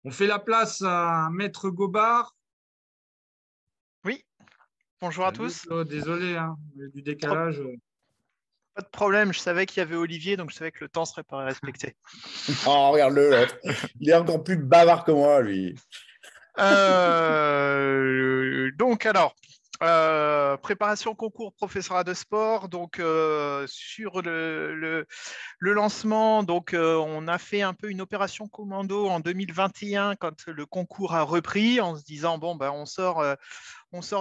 On fait la place à Maître Gobard. Oui, bonjour à Salut tous. Claude, désolé hein, du Trop- décalage. Pas de problème, je savais qu'il y avait Olivier, donc je savais que le temps serait pas respecté. Oh, regarde-le, l'autre. Il est encore plus bavard que moi, lui. Donc alors, préparation concours professorat de sport. Donc sur le lancement, donc on a fait un peu une opération commando en 2021 quand le concours a repris, en se disant bon ben on sort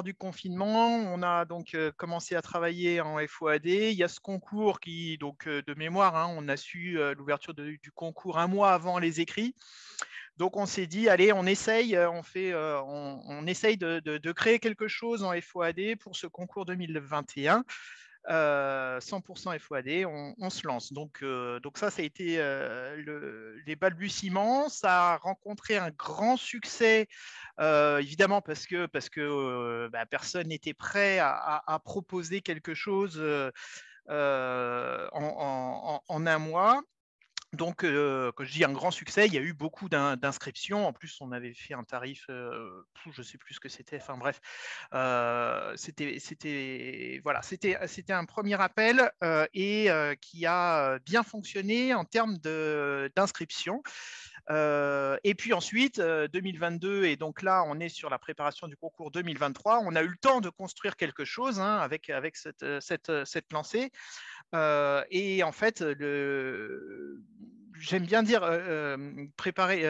du confinement, on a donc commencé à travailler en FOAD. Il y a ce concours qui, donc de mémoire, hein, on a su l'ouverture du concours un mois avant les écrits. Donc on s'est dit, allez, on essaye, on essaye de créer quelque chose en FOAD pour ce concours 2021. 100% FOAD, on se lance. Donc ça a été les balbutiements. Ça a rencontré un grand succès, évidemment parce que personne n'était prêt à proposer quelque chose en un mois. Donc, quand je dis un grand succès, il y a eu beaucoup d'inscriptions. En plus, on avait fait un tarif, je ne sais plus ce que c'était. Enfin bref, c'était un premier appel et qui a bien fonctionné en termes d'inscription. Et puis ensuite, 2022, et donc là, on est sur la préparation du concours 2023. On a eu le temps de construire quelque chose hein, avec cette lancée. Et en fait, j'aime bien dire préparer,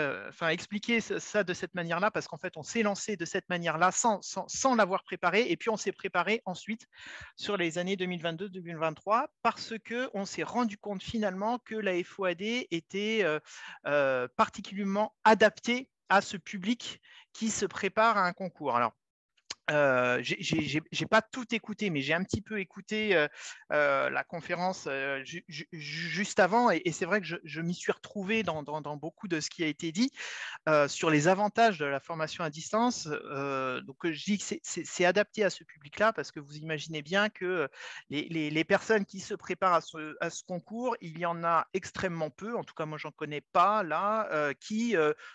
expliquer ça de cette manière-là, parce qu'en fait, on s'est lancé de cette manière-là sans l'avoir préparé, et puis on s'est préparé ensuite sur les années 2022-2023, parce qu'on s'est rendu compte finalement que la FOAD était particulièrement adaptée à ce public qui se prépare à un concours. Alors, j'ai pas tout écouté, mais j'ai un petit peu écouté la conférence juste avant, et c'est vrai que je m'y suis retrouvé dans beaucoup de ce qui a été dit sur les avantages de la formation à distance. Donc je dis que c'est adapté à ce public-là, parce que vous imaginez bien que les personnes qui se préparent à ce concours, il y en a extrêmement peu, en tout cas moi j'en connais pas là, qui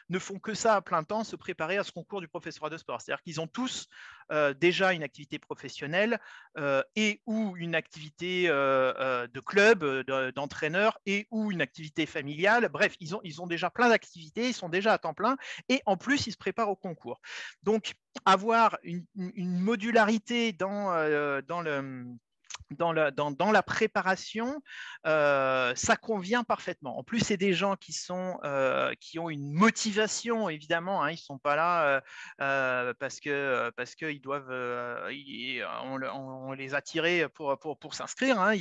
ne font que ça à plein temps, se préparer à ce concours du professorat de sport. C'est-à-dire qu'ils ont tous déjà une activité professionnelle et ou une activité de club, d'entraîneur, et ou une activité familiale. Bref, ils ont déjà plein d'activités, ils sont déjà à temps plein, et en plus, ils se préparent au concours. Donc, avoir une modularité dans la préparation, ça convient parfaitement. En plus, c'est des gens qui ont une motivation, évidemment. Hein, ils ne sont pas là parce qu'ils doivent, on les a tirés pour s'inscrire. Hein.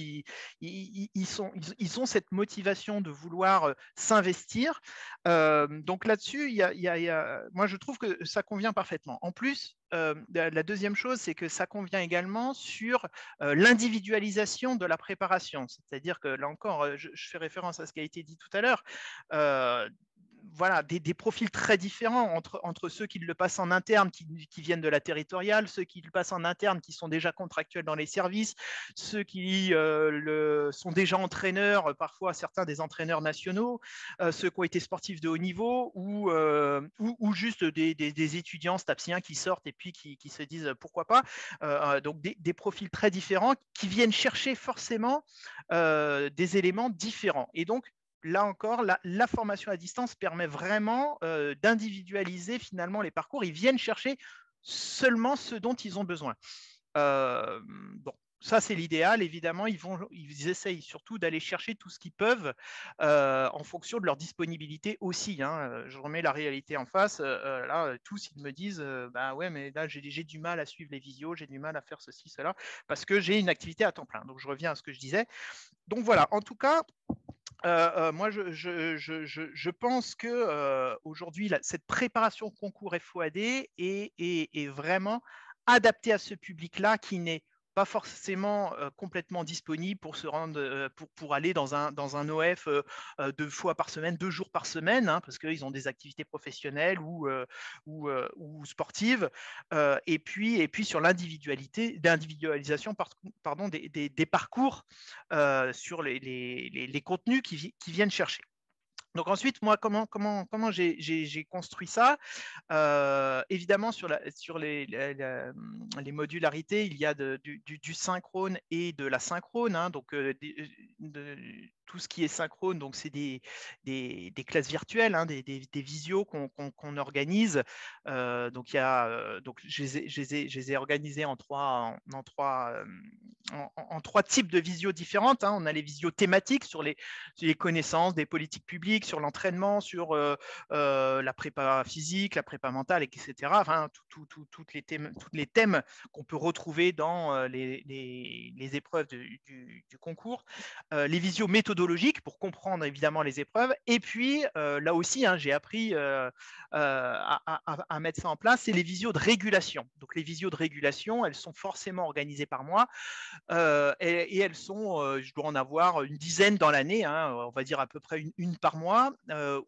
Ils ont cette motivation de vouloir s'investir. Donc là-dessus, moi, je trouve que ça convient parfaitement. En plus, la deuxième chose, c'est que ça convient également sur l'individualisation de la préparation. C'est-à-dire que là encore, je fais référence à ce qui a été dit tout à l'heure. Voilà, des profils très différents entre ceux qui le passent en interne, qui viennent de la territoriale, ceux qui le passent en interne, qui sont déjà contractuels dans les services, ceux qui sont déjà entraîneurs, parfois certains des entraîneurs nationaux, ceux qui ont été sportifs de haut niveau, ou juste des étudiants stapsiens qui sortent et puis qui se disent pourquoi pas. Donc des profils très différents qui viennent chercher forcément des éléments différents. Et donc, là encore, la formation à distance permet vraiment d'individualiser finalement les parcours. Ils viennent chercher seulement ce dont ils ont besoin. Bon, ça c'est l'idéal, évidemment. Ils essayent surtout d'aller chercher tout ce qu'ils peuvent en fonction de leur disponibilité aussi. Hein. Je remets la réalité en face. Là, tous ils me disent bah ouais, mais là j'ai du mal à suivre les visios, j'ai du mal à faire ceci, cela, parce que j'ai une activité à temps plein. Donc je reviens à ce que je disais. Donc voilà, en tout cas, moi, je pense que aujourd'hui, cette préparation concours FOAD est vraiment adaptée à ce public-là qui n'est pas forcément complètement disponible pour se rendre, pour aller dans un OF 2 fois par semaine, 2 jours par semaine, hein, parce qu'ils ont des activités professionnelles ou sportives. Et puis sur l'individualisation des parcours sur les contenus qui viennent chercher. Donc ensuite, moi, comment j'ai construit ça? Évidemment, sur les modularités, il y a du synchrone et de l'asynchrone. Hein, donc, tout ce qui est synchrone, donc c'est des classes virtuelles, hein, des visios qu'on organise. Donc, je les ai organisées en trois types de visios différentes. Hein. On a les visios thématiques sur les connaissances des politiques publiques, sur l'entraînement, sur la prépa physique, la prépa mentale, etc. Enfin, toutes les thèmes qu'on peut retrouver dans les épreuves du concours. Les visios méthodologiques pour comprendre évidemment les épreuves. Et puis, là aussi, hein, j'ai appris à mettre ça en place, c'est les visios de régulation. Donc, les visios de régulation, elles sont forcément organisées par moi. Et elles sont, je dois en avoir une dizaine dans l'année, hein, on va dire à peu près une par mois,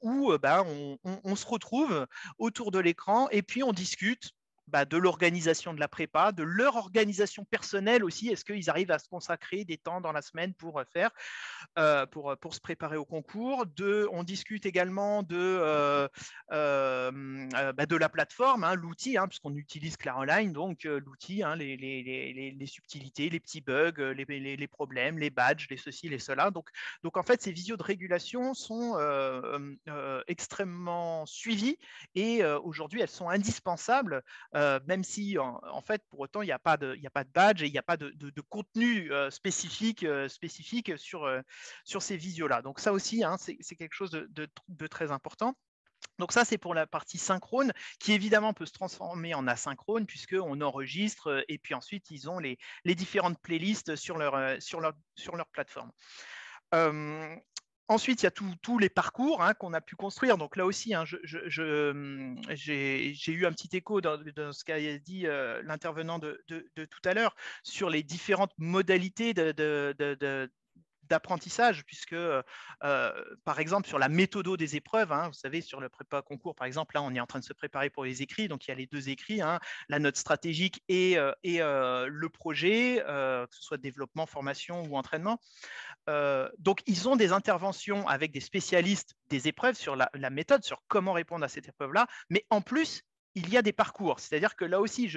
où on se retrouve autour de l'écran et puis on discute de l'organisation de la prépa, de leur organisation personnelle aussi. Est-ce qu'ils arrivent à se consacrer des temps dans la semaine pour faire, pour se préparer au concours. On discute également de la plateforme, hein, l'outil, hein, puisqu'on utilise Claroline, donc l'outil, hein, les subtilités, les petits bugs, les problèmes, les badges, les ceci, les cela. Donc en fait, ces visios de régulation sont extrêmement suivies et aujourd'hui, elles sont indispensables, même si en fait, pour autant, il n'y a pas de badge et il n'y a pas de contenu spécifique sur ces visios-là. Donc ça aussi, hein, c'est quelque chose de très important. Donc ça, c'est pour la partie synchrone, qui évidemment peut se transformer en asynchrone, puisqu'on enregistre, et puis ensuite, ils ont les différentes playlists sur leur plateforme. Ensuite, il y a tous les parcours, hein, qu'on a pu construire. Donc là aussi, hein, j'ai eu un petit écho dans ce qu'a dit l'intervenant de tout à l'heure sur les différentes modalités d'apprentissage, puisque par exemple sur la méthode des épreuves, hein, vous savez, sur le prépa concours par exemple, là on est en train de se préparer pour les écrits, donc il y a les deux écrits, hein, la note stratégique et le projet, que ce soit développement, formation ou entraînement. Donc ils ont des interventions avec des spécialistes des épreuves sur la méthode, sur comment répondre à cette épreuve-là, mais en plus il y a des parcours, c'est-à-dire que là aussi,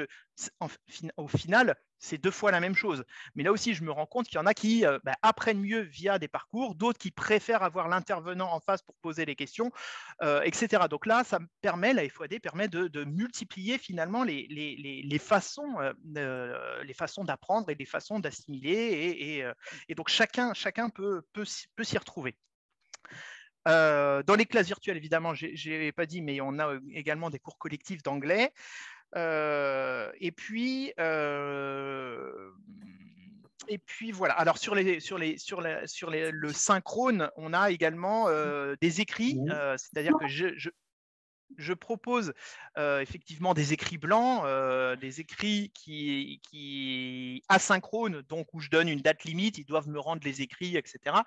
au final, c'est deux fois la même chose. Mais là aussi, je me rends compte qu'il y en a qui apprennent mieux via des parcours, d'autres qui préfèrent avoir l'intervenant en face pour poser les questions, etc. Donc là, ça me permet, la FOAD permet de multiplier finalement les façons d'apprendre et les façons d'assimiler. Et donc, chacun peut s'y retrouver. Dans les classes virtuelles, évidemment, je n'ai pas dit, mais on a également des cours collectifs d'anglais. Et puis voilà. Alors sur le synchrone, on a également des écrits, c'est-à-dire que je propose effectivement des écrits blancs, des écrits qui asynchrones, donc où je donne une date limite, ils doivent me rendre les écrits, etc.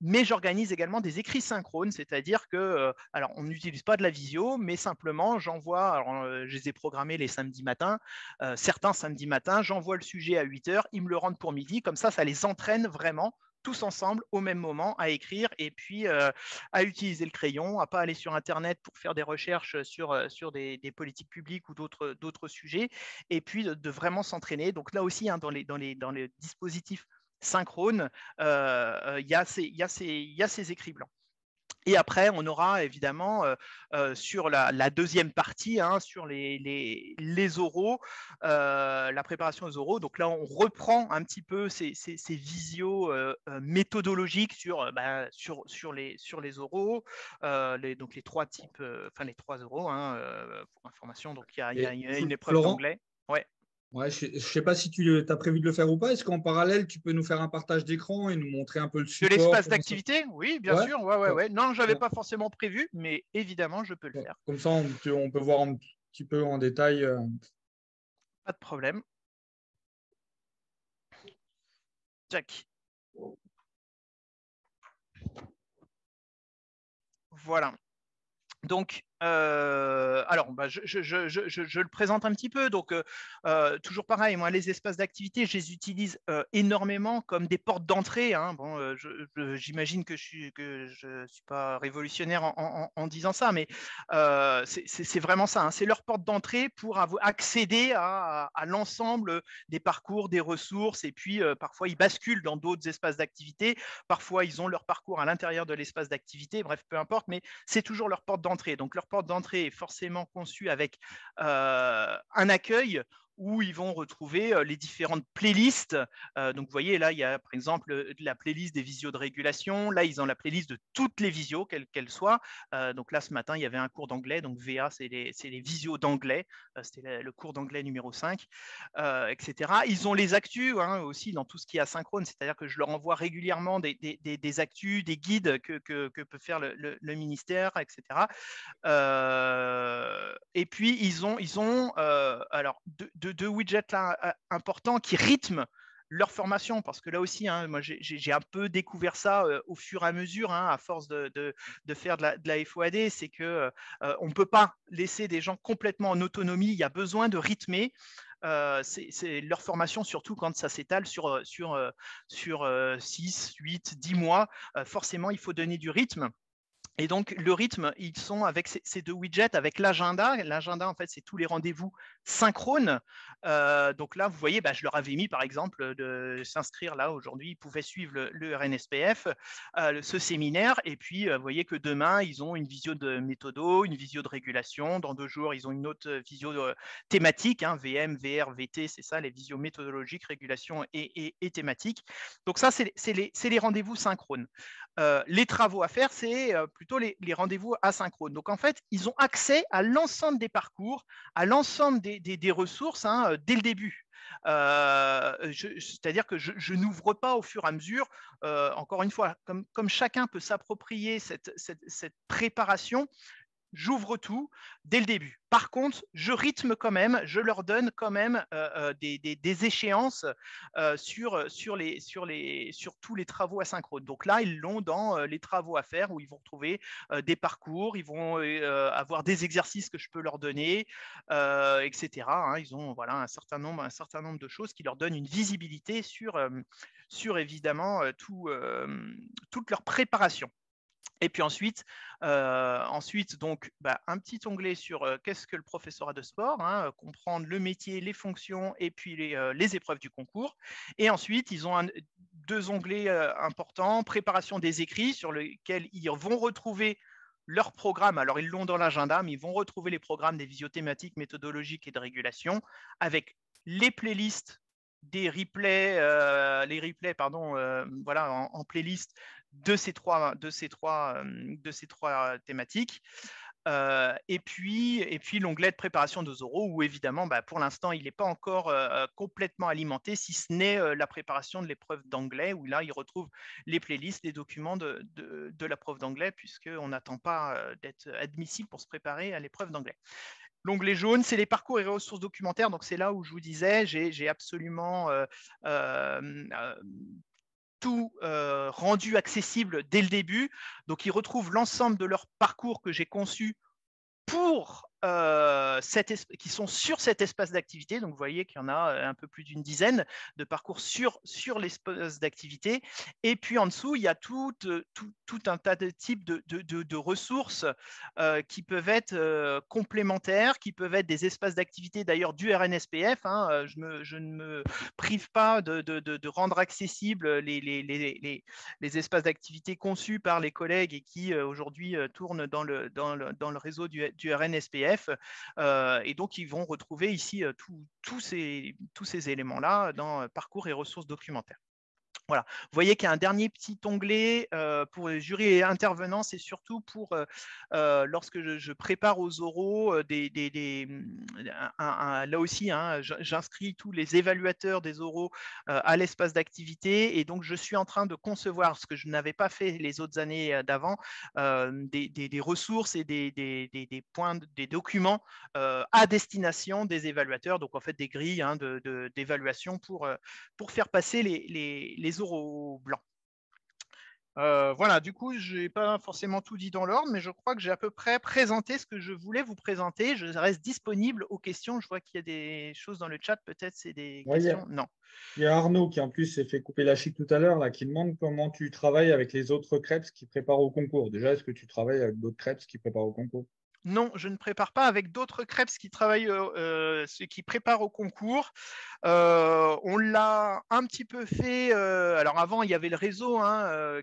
Mais j'organise également des écrits synchrones, c'est-à-dire que, alors on n'utilise pas de la visio, mais simplement j'envoie, alors je les ai programmés les samedis matins, certains samedis matins, j'envoie le sujet à 8h, ils me le rendent pour midi, comme ça les entraîne vraiment tous ensemble au même moment à écrire et puis à utiliser le crayon, à pas aller sur Internet pour faire des recherches sur des politiques publiques ou d'autres sujets, et puis de vraiment s'entraîner. Donc là aussi, hein, dans les dispositifs synchrones, il y a ces écrits blancs. Et après, on aura évidemment sur la deuxième partie, hein, sur les oraux, la préparation des oraux. Donc là, on reprend un petit peu ces visios méthodologiques sur les oraux, donc les trois types, les trois oraux, hein, pour information. Donc il y a une épreuve d'anglais. Ouais. Ouais, je ne sais pas si tu as prévu de le faire ou pas. Est-ce qu'en parallèle, tu peux nous faire un partage d'écran et nous montrer un peu le support? De l'espace d'activité? Oui, bien sûr. Ouais. Non, je n'avais Ouais. pas forcément prévu, mais évidemment, je peux le faire. Comme ça, on peut voir un petit peu en détail. Pas de problème. Jack. Voilà. Donc, alors, je le présente un petit peu. Donc, toujours pareil, moi, les espaces d'activité, je les utilise énormément comme des portes d'entrée. Hein. Bon, j'imagine que je suis pas révolutionnaire en disant ça, mais c'est vraiment ça. Hein. C'est leur porte d'entrée pour accéder à l'ensemble des parcours, des ressources. Et puis, parfois, ils basculent dans d'autres espaces d'activité. Parfois, ils ont leur parcours à l'intérieur de l'espace d'activité. Bref, peu importe, mais c'est toujours leur porte d'entrée. Donc, leur porte d'entrée est forcément conçue avec un accueil où ils vont retrouver les différentes playlists. Donc, vous voyez, là, il y a par exemple la playlist des visios de régulation. Là, ils ont la playlist de toutes les visios, quelles qu'elles soient. Donc là, ce matin, il y avait un cours d'anglais. Donc, VA, c'est les visios d'anglais. C'était le cours d'anglais numéro 5, etc. Ils ont les actus aussi dans tout ce qui est asynchrone. C'est-à-dire que je leur envoie régulièrement des actus, des guides que peut faire le ministère, etc. Et puis, ils ont alors deux widgets là, importants qui rythment leur formation, parce que là aussi, moi j'ai un peu découvert ça au fur et à mesure, à force de faire de la FOAD, c'est que on ne peut pas laisser des gens complètement en autonomie, il y a besoin de rythmer. C'est leur formation, surtout quand ça s'étale sur 6, 8, 10 mois, forcément il faut donner du rythme. Et donc, le rythme, ils sont avec ces deux widgets, avec l'agenda. L'agenda, en fait, c'est tous les rendez-vous synchrones. Donc là, vous voyez, je leur avais mis, par exemple, de s'inscrire là aujourd'hui. Ils pouvaient suivre le RNSPF, ce séminaire. Et puis, vous voyez que demain, ils ont une visio de méthodo, une visio de régulation. Dans 2 jours, ils ont une autre visio thématique, VM, VR, VT, c'est ça, les visios méthodologiques, régulation et thématiques. Donc ça, c'est les rendez-vous synchrones. Les travaux à faire, c'est plutôt les rendez-vous asynchrones. Donc, en fait, ils ont accès à l'ensemble des parcours, à l'ensemble des ressources dès le début. C'est-à-dire que je n'ouvre pas au fur et à mesure. Encore une fois, comme chacun peut s'approprier cette préparation, j'ouvre tout dès le début. Par contre, je rythme quand même, je leur donne quand même des échéances sur tous les travaux asynchrones. Donc là, ils l'ont dans les travaux à faire, où ils vont retrouver des parcours, ils vont avoir des exercices que je peux leur donner, etc. Ils ont un certain nombre de choses qui leur donnent une visibilité sur évidemment toute leur préparation. Et puis ensuite, donc, un petit onglet sur qu'est-ce que le professorat de sport, comprendre le métier, les fonctions et puis les épreuves du concours. Et ensuite, ils ont 2 onglets importants, préparation des écrits, sur lesquels ils vont retrouver leur programme. Alors, ils l'ont dans l'agenda, mais ils vont retrouver les programmes des visiothématiques, méthodologiques et de régulation, avec les playlists des replays, en playlist de ces trois thématiques. Et puis l'onglet de préparation de Zoro, où évidemment, pour l'instant, il n'est pas encore complètement alimenté, si ce n'est la préparation de l'épreuve d'anglais, où là, il retrouve les playlists, les documents de la prof d'anglais, puisqu'on n'attend pas d'être admissible pour se préparer à l'épreuve d'anglais. L'onglet jaune, c'est les parcours et ressources documentaires. Donc, c'est là où je vous disais, j'ai absolument tout rendu accessible dès le début. Donc, ils retrouvent l'ensemble de leur parcours que j'ai conçu pour qui sont sur cet espace d'activité. Donc, vous voyez qu'il y en a un peu plus d'une dizaine de parcours sur l'espace d'activité. Et puis, en dessous, il y a tout un tas de types de ressources qui peuvent être complémentaires, qui peuvent être des espaces d'activité d'ailleurs du RNSPF. Je ne me prive pas de rendre accessibles les espaces d'activité conçus par les collègues et qui aujourd'hui tournent dans le réseau du RNSPF. Et donc, ils vont retrouver ici tous ces éléments-là dans parcours et ressources documentaires. Voilà. Vous voyez qu'il y a un dernier petit onglet pour les jurys et intervenants, c'est surtout pour lorsque je prépare aux oraux, là aussi, j'inscris tous les évaluateurs des oraux à l'espace d'activité, et donc je suis en train de concevoir, ce que je n'avais pas fait les autres années d'avant, des ressources et des points, des documents à destination des évaluateurs, donc en fait des grilles d'évaluation pour faire passer les oraux blancs. Voilà, du coup, je n'ai pas forcément tout dit dans l'ordre, mais je crois que j'ai à peu près présenté ce que je voulais vous présenter. Je reste disponible aux questions. Je vois qu'il y a des choses dans le chat. Peut-être c'est des Ouais, questions. Non. il y a Arnaud qui en plus s'est fait couper la chic tout à l'heure, là, qui demande comment tu travailles avec les autres crêpes qui préparent au concours. Déjà, est-ce que tu travailles avec d'autres crêpes qui préparent au concours? Non, je ne prépare pas avec d'autres crêpes qui travaillent, ceux qui préparent au concours. On l'a un petit peu fait. Alors avant, il y avait le réseau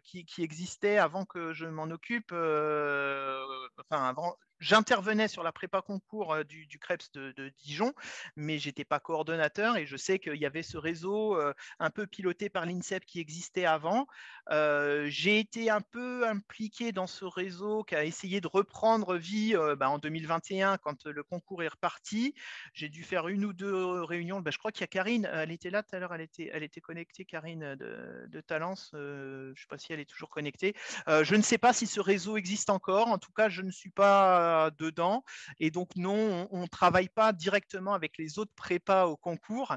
qui existait avant que je m'en occupe. Enfin, avant, j'intervenais sur la prépa concours du Crêpes de Dijon, mais j'étais pas coordonnateur et je sais qu'il y avait ce réseau un peu piloté par l'INSEP qui existait avant. J'ai été un peu impliqué dans ce réseau qui a essayé de reprendre vie en 2021 quand le concours est reparti. J'ai dû faire une ou deux réunions. Je crois qu'il y a Karine, elle était là tout à l'heure, elle était connectée, Karine de Talence. Je ne sais pas si elle est toujours connectée. Je ne sais pas si ce réseau existe encore. En tout cas, je ne suis pas dedans. Et donc, non, on ne travaille pas directement avec les autres prépas au concours.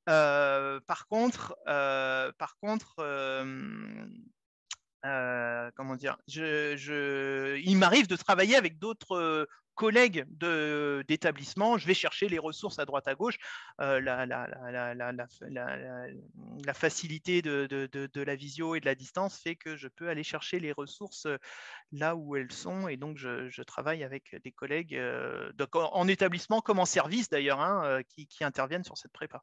Par contre, comment dire, il m'arrive de travailler avec d'autres collègues d'établissement. Je vais chercher les ressources à droite à gauche. La facilité de la visio et de la distance fait que je peux aller chercher les ressources là où elles sont. Et donc, je travaille avec des collègues en établissement comme en service d'ailleurs qui interviennent sur cette prépa.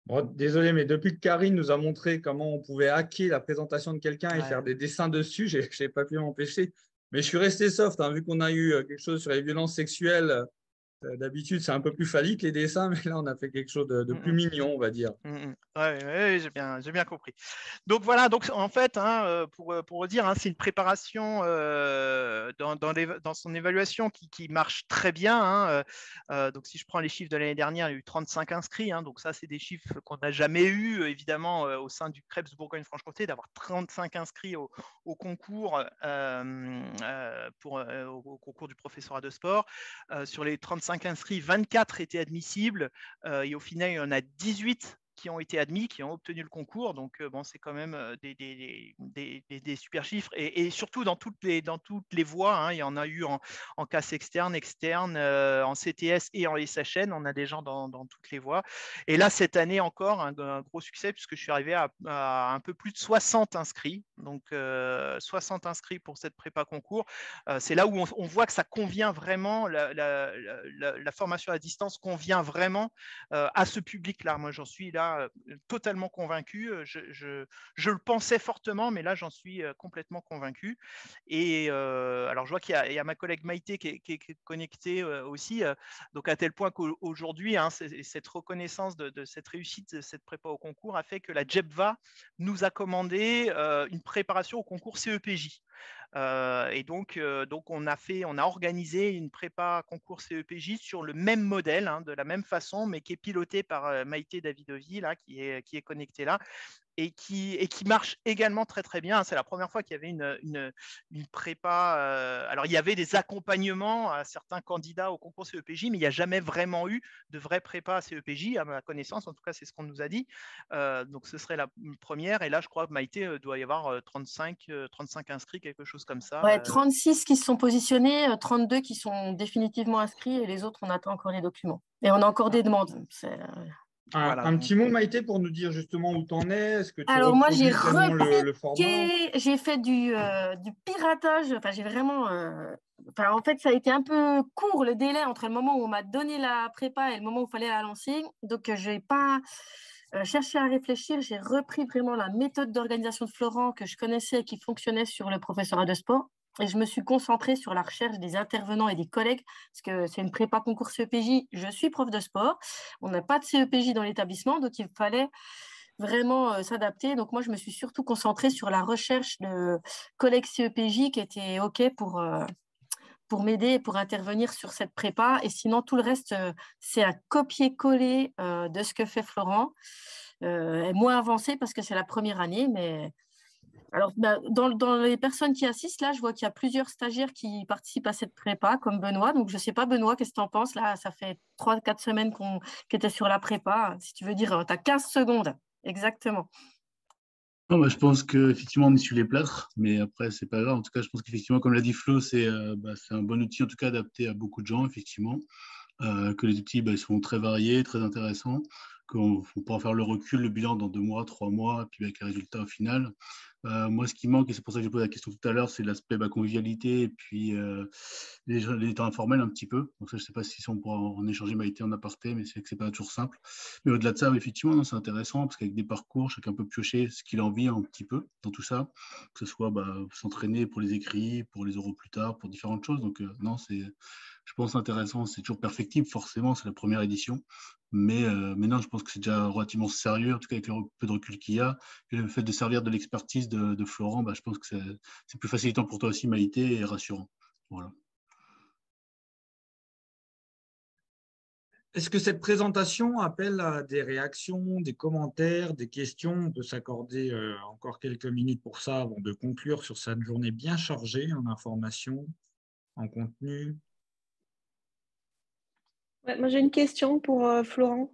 Bon, désolé, mais depuis que Karine nous a montré comment on pouvait hacker la présentation de quelqu'un et faire des dessins dessus, je n'ai pas pu m'empêcher. Mais je suis resté soft, hein, vu qu'on a eu quelque chose sur les violences sexuelles. D'habitude, c'est un peu plus phallique les dessins, mais là, on a fait quelque chose de plus mignon, on va dire. Ouais, j'ai bien compris. Donc voilà, donc en fait, pour dire, c'est une préparation dans son évaluation qui marche très bien. Donc si je prends les chiffres de l'année dernière, il y a eu 35 inscrits. Donc ça, c'est des chiffres qu'on n'a jamais eu, évidemment, au sein du Crêpes Bourgogne-Franche-Comté, d'avoir 35 inscrits au concours au concours du professorat de sport. Sur les 35 inscrits, 24 étaient admissibles et au final, il y en a 18 qui ont été admis, qui ont obtenu le concours. Donc, c'est quand même des super chiffres. Et surtout, dans toutes les voies, il y en a eu en casse externe, en CTS et en SHN. On a des gens dans toutes les voies. Et là, cette année encore, un gros succès, puisque je suis arrivé à un peu plus de 60 inscrits. Donc, 60 inscrits pour cette prépa concours. C'est là où on voit que ça convient vraiment, la formation à distance convient vraiment à ce public-là. Moi, j'en suis là totalement convaincu. Je le pensais fortement, mais là, j'en suis complètement convaincu. Et alors, je vois qu'il y a ma collègue Maïté qui est connectée aussi. Donc, à tel point qu'aujourd'hui, cette reconnaissance de cette réussite, de cette prépa au concours a fait que la JEPVA nous a commandé une préparation au concours CEPJ. Et donc on a organisé une prépa concours CEPJ sur le même modèle, de la même façon, mais qui est piloté par Maïté Davidovi, là, qui est connectée là. Et qui marche également très très bien. C'est la première fois qu'il y avait une prépa. Alors il y avait des accompagnements à certains candidats au concours CEPJ, mais il n'y a jamais vraiment eu de vraie prépa à CEPJ, à ma connaissance. En tout cas, c'est ce qu'on nous a dit. Donc ce serait la première. Et là, je crois que Maïté doit y avoir 35 inscrits, quelque chose comme ça. Ouais, 36 qui se sont positionnés, 32 qui sont définitivement inscrits et les autres, on attend encore les documents. Et on a encore des demandes. Un petit mot, Maïté, pour nous dire justement où tu en es. Est-ce que tu Alors moi, j'ai vraiment le format? J'ai fait du piratage. Enfin, j'ai vraiment. En fait, ça a été un peu court le délai entre le moment où on m'a donné la prépa et le moment où il fallait la lancer. Donc, je n'ai pas cherché à réfléchir. J'ai repris vraiment la méthode d'organisation de Florent que je connaissais et qui fonctionnait sur le professorat de sport. Et je me suis concentrée sur la recherche des intervenants et des collègues, parce que c'est une prépa concours CEPJ. Je suis prof de sport. On n'a pas de CEPJ dans l'établissement, donc il fallait vraiment s'adapter. Donc moi, je me suis surtout concentrée sur la recherche de collègues CEPJ qui étaient OK pour m'aider et pour intervenir sur cette prépa. Et sinon, tout le reste, c'est un copier-coller de ce que fait Florent. Moins avancé parce que c'est la première année, mais... Alors, dans les personnes qui assistent, là, je vois qu'il y a plusieurs stagiaires qui participent à cette prépa, comme Benoît. Donc, je ne sais pas, Benoît, qu'est-ce que tu en penses? Là, ça fait 3-4 semaines qu'on était sur la prépa. Si tu veux dire, tu as 15 secondes. Exactement. Non, bah, je pense qu'effectivement, on essuie les plâtres, mais après, c'est pas grave. En tout cas, je pense qu'effectivement, comme l'a dit Flo, c'est un bon outil, en tout cas, adapté à beaucoup de gens, effectivement. Que les outils, ils sont très variés, très intéressants, qu'on pourra faire le recul, le bilan dans 2 mois, 3 mois, puis avec les résultats au final. Moi, ce qui manque, et c'est pour ça que j'ai posé la question tout à l'heure, c'est l'aspect convivialité et puis les temps informels un petit peu. Donc ça, je ne sais pas si on pourra en échanger, Maïté, en aparté, mais c'est que ce n'est pas toujours simple. Mais au-delà de ça, effectivement, non, c'est intéressant parce qu'avec des parcours, chacun peut piocher ce qu'il a envie un petit peu dans tout ça, que ce soit s'entraîner pour les écrits, pour les oraux plus tard, pour différentes choses. Donc non, c'est, je pense, intéressant. C'est toujours perfectible, forcément, c'est la première édition. Mais non, je pense que c'est déjà relativement sérieux, en tout cas avec le peu de recul qu'il y a. Et le fait de servir de l'expertise de Florent, je pense que c'est plus facilitant pour toi aussi, Maïté, et rassurant. Voilà. Est-ce que cette présentation appelle à des réactions, des commentaires, des questions? On peut s'accorder encore quelques minutes pour ça avant de conclure sur cette journée bien chargée en informations, en contenu. Ouais, moi, j'ai une question pour Florent.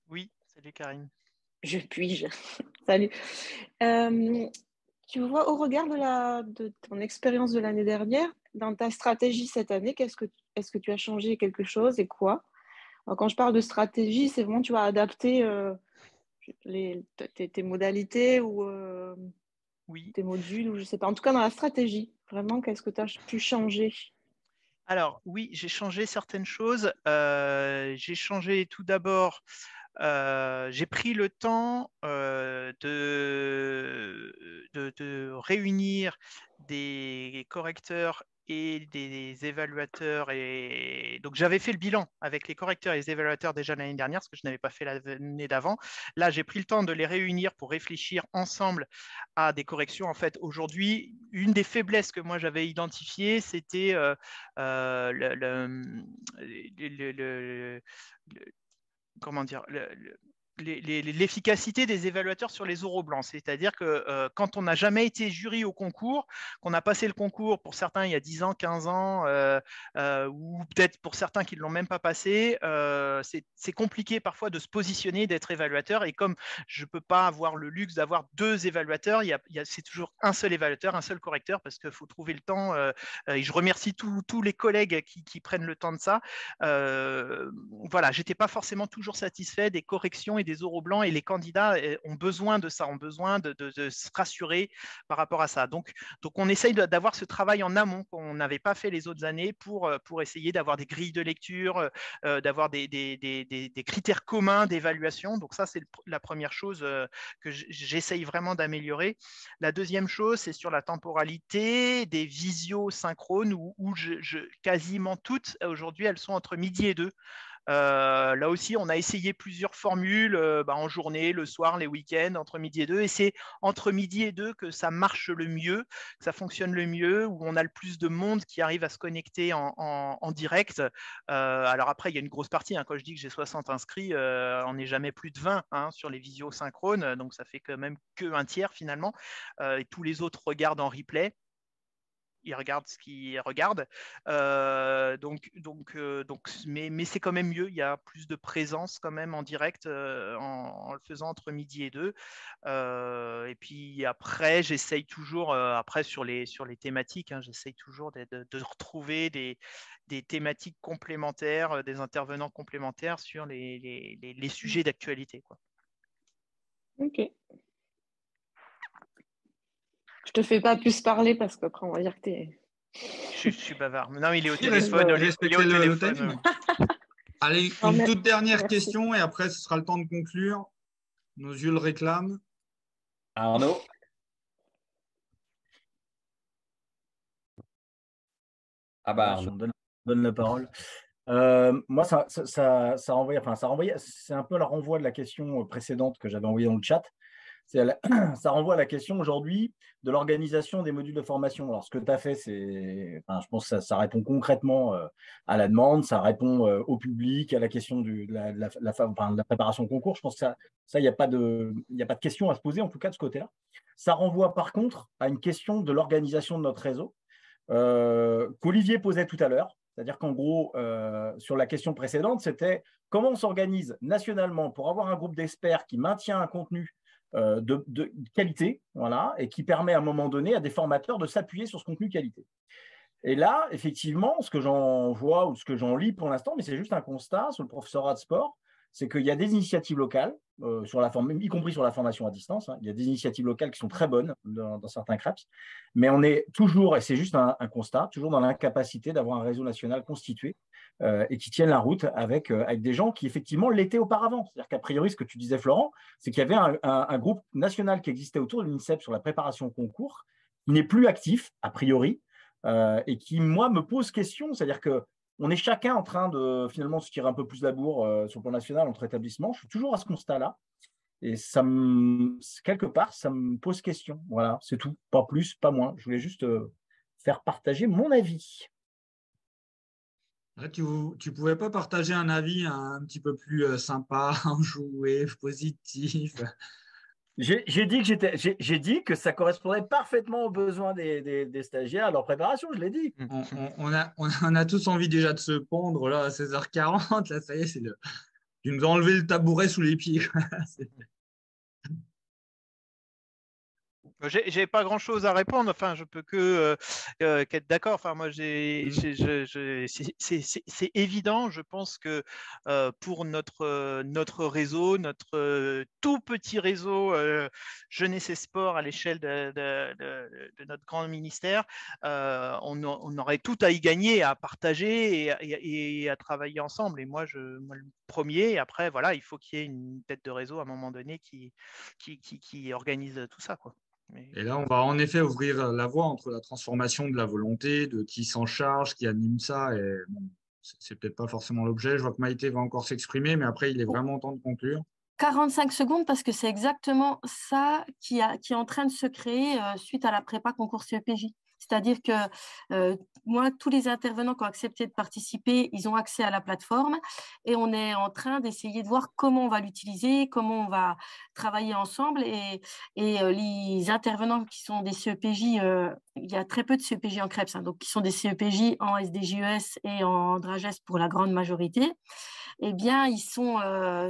Oui, salut Karine. Salut. Tu vois, au regard de ton expérience de l'année dernière, dans ta stratégie cette année, est-ce que tu as changé quelque chose et quoi? Alors, quand je parle de stratégie, c'est vraiment, tu vas adapter tes modalités ou Oui. tes modules, ou je ne sais pas. En tout cas, dans la stratégie, vraiment, qu'est-ce que tu as pu changer? Alors, oui, j'ai changé certaines choses. J'ai changé tout d'abord, j'ai pris le temps de réunir des correcteurs et des évaluateurs. Et donc, j'avais fait le bilan avec les correcteurs et les évaluateurs déjà l'année dernière, ce que je n'avais pas fait l'année d'avant. Là, j'ai pris le temps de les réunir pour réfléchir ensemble à des corrections. En fait, aujourd'hui, une des faiblesses que moi j'avais identifiées, c'était comment dire, l'efficacité des évaluateurs sur les oraux blancs. C'est-à-dire que quand on n'a jamais été jury au concours, qu'on a passé le concours pour certains il y a 10 ans, 15 ans, ou peut-être pour certains qui ne l'ont même pas passé, c'est compliqué parfois de se positionner, d'être évaluateur. Et comme je ne peux pas avoir le luxe d'avoir 2 évaluateurs, c'est toujours un seul évaluateur, un seul correcteur, parce qu'il faut trouver le temps. Et je remercie tous les collègues qui prennent le temps de ça. Voilà, je n'étais pas forcément toujours satisfait des corrections et des oraux blancs, et les candidats ont besoin de ça, ont besoin de se rassurer par rapport à ça. Donc on essaye d'avoir ce travail en amont qu'on n'avait pas fait les autres années pour essayer d'avoir des grilles de lecture, d'avoir des critères communs d'évaluation. Donc ça, c'est la première chose que j'essaye vraiment d'améliorer. La deuxième chose, c'est sur la temporalité des visios synchrones où quasiment toutes, aujourd'hui, elles sont entre midi et 2. Là aussi, on a essayé plusieurs formules en journée, le soir, les week-ends, entre midi et 2. Et c'est entre midi et 2 que ça marche le mieux, que ça fonctionne le mieux, où on a le plus de monde qui arrive à se connecter en direct. Alors après, il y a une grosse partie. Quand je dis que j'ai 60 inscrits, on n'est jamais plus de 20 sur les visios synchrones. Donc, ça fait quand même qu'un tiers finalement. Et tous les autres regardent en replay. Ils regardent ce qu'ils regardent. Mais c'est quand même mieux. Il y a plus de présence quand même en direct en le faisant entre midi et 2. Et puis après, j'essaye toujours, après sur les thématiques, j'essaye toujours de retrouver des thématiques complémentaires, des intervenants complémentaires sur les sujets d'actualité, quoi. Ok. Je te fais pas plus parler parce qu'après on va dire que t'es. Je suis bavard. Non, il est au Si, téléphone. respectez le timing. Allez, une toute dernière Merci. question et après ce sera le temps de conclure. Nos yeux le réclament. Arnaud. Ah bah Voilà, Arnaud. on donne la parole. Moi, ça renvoyait, c'est un peu le renvoi de la question précédente que j'avais envoyée dans le chat. Ça renvoie à la question aujourd'hui de l'organisation des modules de formation. Alors, ce que tu as fait, je pense que ça répond concrètement à la demande, ça répond au public, à la question de la préparation au concours. Je pense que il n'y a pas de question à se poser, en tout cas de ce côté-là. Ça renvoie par contre à une question de l'organisation de notre réseau qu'Olivier posait tout à l'heure. C'est-à-dire qu'en gros, sur la question précédente, c'était comment on s'organise nationalement pour avoir un groupe d'experts qui maintient un contenu de qualité, voilà, et qui permet à un moment donné à des formateurs de s'appuyer sur ce contenu qualité. Et là, effectivement, ce que j'en vois ou ce que j'en lis pour l'instant, mais c'est juste un constat sur le professorat de sport, c'est qu'il y a des initiatives locales, y compris sur la formation à distance, hein, il y a des initiatives locales qui sont très bonnes dans certains CREPS, mais on est toujours, et c'est juste un constat, toujours dans l'incapacité d'avoir un réseau national constitué et qui tienne la route avec des gens qui, effectivement, l'étaient auparavant. C'est-à-dire qu'a priori, ce que tu disais, Florent, c'est qu'il y avait un groupe national qui existait autour de l'INSEP sur la préparation au concours, qui n'est plus actif, a priori, et qui, moi, me pose question. C'est-à-dire qu'on est chacun en train de, finalement, se tirer un peu plus la bourre sur le plan national entre établissements. Je suis toujours à ce constat-là. Et quelque part, ça me pose question. Voilà, c'est tout. Pas plus, pas moins. Je voulais juste faire partager mon avis. Là, tu ne pouvais pas partager un avis un petit peu plus sympa, enjoué, positif. J'ai dit que ça correspondait parfaitement aux besoins des stagiaires, à leur préparation, je l'ai dit. On a tous envie déjà de se pondre là, à 16h40. Là, ça y est, tu nous as enlevé le tabouret sous les pieds. J'ai pas grand chose à répondre. Enfin, je peux qu'être d'accord. Enfin, moi, c'est évident. Je pense que pour notre réseau, notre tout petit réseau jeunesse et sport à l'échelle de notre grand ministère, on aurait tout à y gagner, à partager et à travailler ensemble. Et moi, le premier. Et après, voilà, il faut qu'il y ait une tête de réseau à un moment donné qui organise tout ça, quoi. Et là, on va en effet ouvrir la voie entre la transformation de la volonté, de qui s'en charge, qui anime ça. Et bon, c'est peut-être pas forcément l'objet. Je vois que Maïté va encore s'exprimer, mais après, il est vraiment temps de conclure. 45 secondes parce que c'est exactement ça qui est en train de se créer suite à la prépa concours CEPJ. C'est-à-dire que moi, tous les intervenants qui ont accepté de participer, ils ont accès à la plateforme et on est en train d'essayer de voir comment on va l'utiliser, comment on va travailler ensemble. Et les intervenants qui sont des CEPJ, il y a très peu de CEPJ en CREPS, hein, donc qui sont des CEPJ en SDJES et en DRAGES pour la grande majorité. Eh bien, ils sont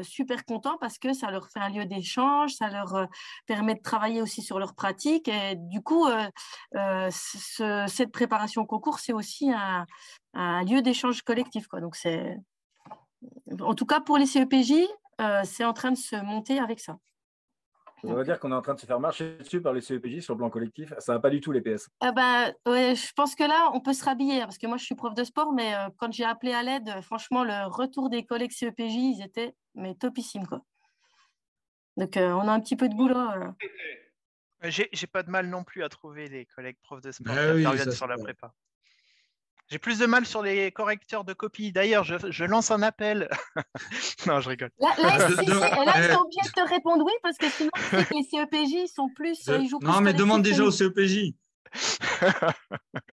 super contents parce que ça leur fait un lieu d'échange, ça leur permet de travailler aussi sur leur pratique. Et du coup, cette préparation au concours, c'est aussi un lieu d'échange collectif, quoi. Donc, en tout cas, pour les CEPJ, c'est en train de se monter avec ça. Ça veut dire qu'on est en train de se faire marcher dessus par les CEPJ sur le plan collectif. Ça ne va pas du tout, les PS. Ouais, je pense que là, on peut se rhabiller, parce que moi, je suis prof de sport, mais quand j'ai appelé à l'aide, franchement, le retour des collègues CEPJ, ils étaient topissimes, quoi. Donc, on a un petit peu de boulot. J'ai pas de mal non plus à trouver les collègues profs de sport qui oui, interviennent sur la prépa. J'ai plus de mal sur les correcteurs de copies. D'ailleurs, je lance un appel. Non, je rigole. Là, ils sont obligés de te répondre oui, parce que sinon, tu sais que les CEPJ, ils sont plus. Ils jouent non, plus mais demande déjà au aux CEPJ.